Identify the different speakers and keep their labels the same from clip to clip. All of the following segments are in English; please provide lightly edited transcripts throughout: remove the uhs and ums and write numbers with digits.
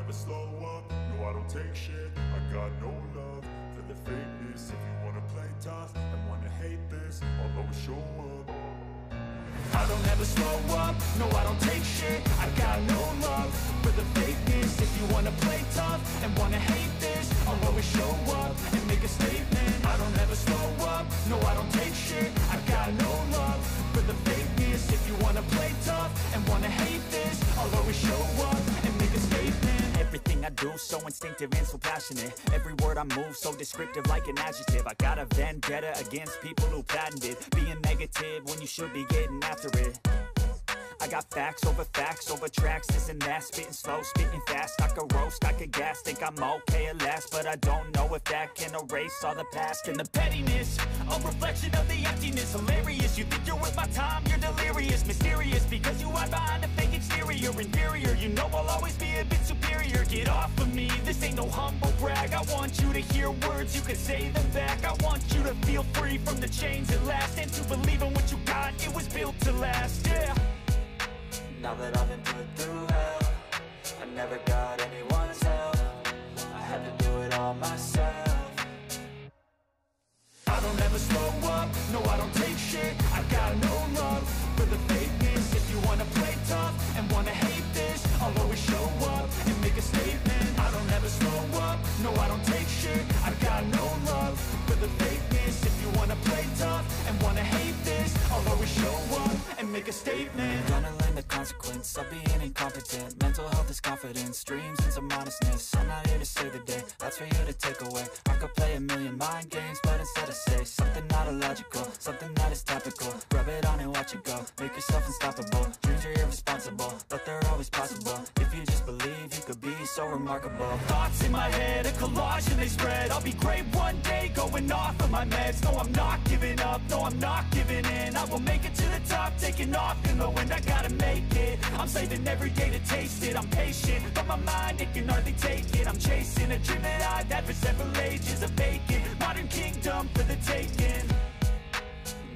Speaker 1: never slow up, no I don't take shit. I got no love for the fakeness. If you wanna play tough and wanna hate this, I'll always show up. I don't ever slow up, no I don't take shit. I got no love for the fakeness. If you wanna play tough and wanna hate this, I'll always show up and make a statement. I don't ever slow up, no I don't take shit. I got no love for the fakeness. If you wanna play tough and wanna hate this, I'll always show up and make a statement. Everything I do so instinctive and so passionate. Every word I move so descriptive like an adjective. I got a vendetta against people who patented being negative when you should be getting after it. I got facts over tracks, this and that. Spitting slow, spitting fast, I could roast, I could gas. Think I'm okay at last, but I don't know if that can erase all the past. And the pettiness, a reflection of the emptiness. Hilarious, you think you're worth my time, you're delirious. Mysterious, because you hide behind a fake exterior. Inferior, you know I'll always be a bit superior. Get off of me, this ain't no humble brag. I want you to hear words, you can say them back. I want you to feel free from the chains at last, and to believe in what you got, it was built to last, yeah.
Speaker 2: Now that I've been put through hell, I never got anyone's help. I had to do it all myself.
Speaker 1: I don't ever slow up, no I don't take shit. I got no love for the fakeness. If you wanna play tough and wanna hate this, I'll always show up and make a statement. I don't ever slow up, no I don't take shit. I got no love for the fakeness. If you wanna play tough and wanna hate this, I'll always show up and make a statement.
Speaker 2: Gonna learn the consequence of being incompetent. Mental health is confidence, dreams and some honestness. I'm not here to save the day, that's for you to take away. I could play a million mind games, but instead I say something not illogical, something that is topical. Rub it on and watch it go, make yourself unstoppable. Dreams are irresponsible, but they're always possible. If you just believe, you could be so remarkable.
Speaker 1: Thoughts in my head, a collage and they spread. I'll be great one day, going off of my meds. No, I'm not giving up, no, I'm not giving in. I will make it to the top, taking off in the wind. I gotta make it, I'm saving every day to taste it. I'm patient, but my mind, it can hardly take it. I'm chasing a dream that I've had for several ages. A vacant, modern kingdom for the taking.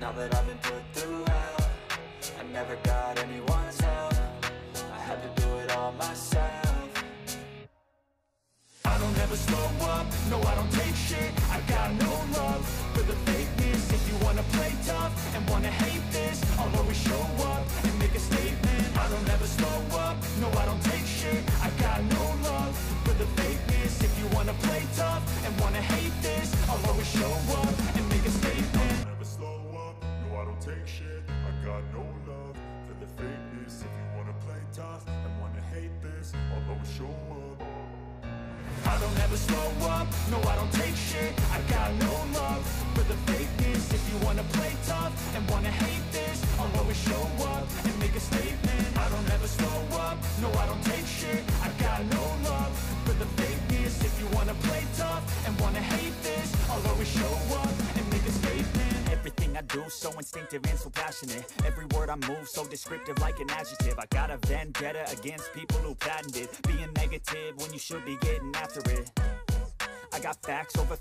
Speaker 2: Now that I've been put through hell, I never got anyone's help. I had to do it all myself.
Speaker 1: I don't ever slow up, no I don't take shit. I got no love for the fakeness. If you wanna play tough and wanna hate this, I'll always show up and make a statement. I don't ever slow up, no I don't take shit. I got no love for the fakeness. If you wanna play tough and wanna hate this, I'll always show up and make a statement. I don't ever slow up, no I don't take shit. I got no love for the fakeness. If you wanna play tough and wanna hate this, I'll always show up. I don't ever slow up, no I don't take shit. I got no love for the fakeness. If you wanna play tough and wanna hate this, I'll always show up and make a statement. I don't ever slow up, no I don't take shit. I got no love for the fakeness. If you wanna play tough and wanna hate this, I'll always show up and make a statement. Everything I do so instinctive and so passionate. Every word I move so descriptive like an adjective. I got a vendetta against people who patented being negative when you should be getting after it. I got facts over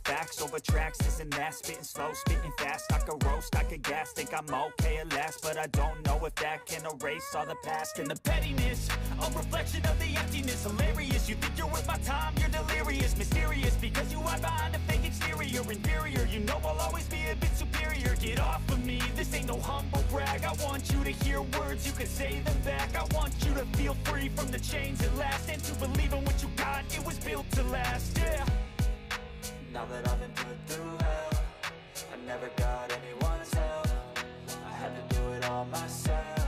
Speaker 1: tracks, this and that. Spitting slow, spitting fast, I could roast, I could gas. Think I'm okay at last, but I don't know if that can erase all the past. And the pettiness, a reflection of the emptiness. Hilarious, you think you're worth my time, you're delirious. Mysterious, because you hide behind a fake exterior. Inferior, you know I'll always be a bit superior. Get off of me, this ain't no humble brag. I want you to hear words, you can say them back. I want you to feel free from the chains at last, and to believe in what you got, it was built to last, yeah.
Speaker 2: Now that I've been put through hell, I never got anyone's help. I had to do it all myself.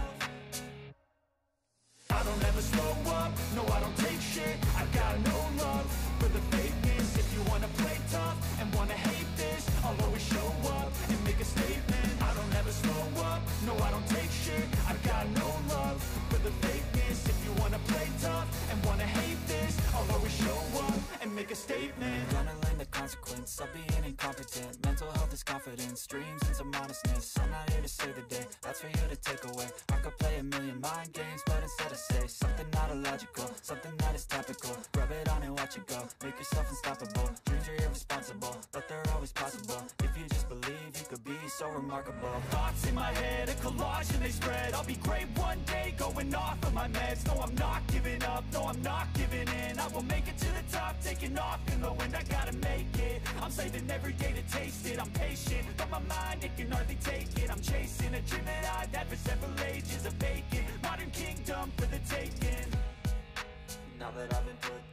Speaker 1: I don't ever slow up, no I don't take shit. I got no love for the fakeness. If you wanna play tough and wanna hate this, I'll always show up and make a statement. I don't ever slow up, no I don't take shit. I got no love for the fakeness. If you wanna play tough and wanna hate this, I'll always show up and make a statement.
Speaker 2: Gonna learn the consequence of being incompetent. Mental health is confidence, dreams and some honestness. I'm not here to save the day, that's for you to take away. I could play a million mind games, but instead I say something not illogical, something that is topical. Rub it on and watch it go, make yourself unstoppable. Dreams are irresponsible, but they're always possible. If you just believe, you could be so remarkable.
Speaker 1: Thoughts in my head, a collage and they spread. I'll be great one day, going off of my meds. No, I'm not giving up, no, I'm not giving in. I will make it to the top, taking off in the wind, I gotta make it. I'm saving every day to taste it, I'm patient, but my mind, it can hardly take it. I'm chasing a dream that I've had for several ages, a vacant modern kingdom for the taking. Now that I've been put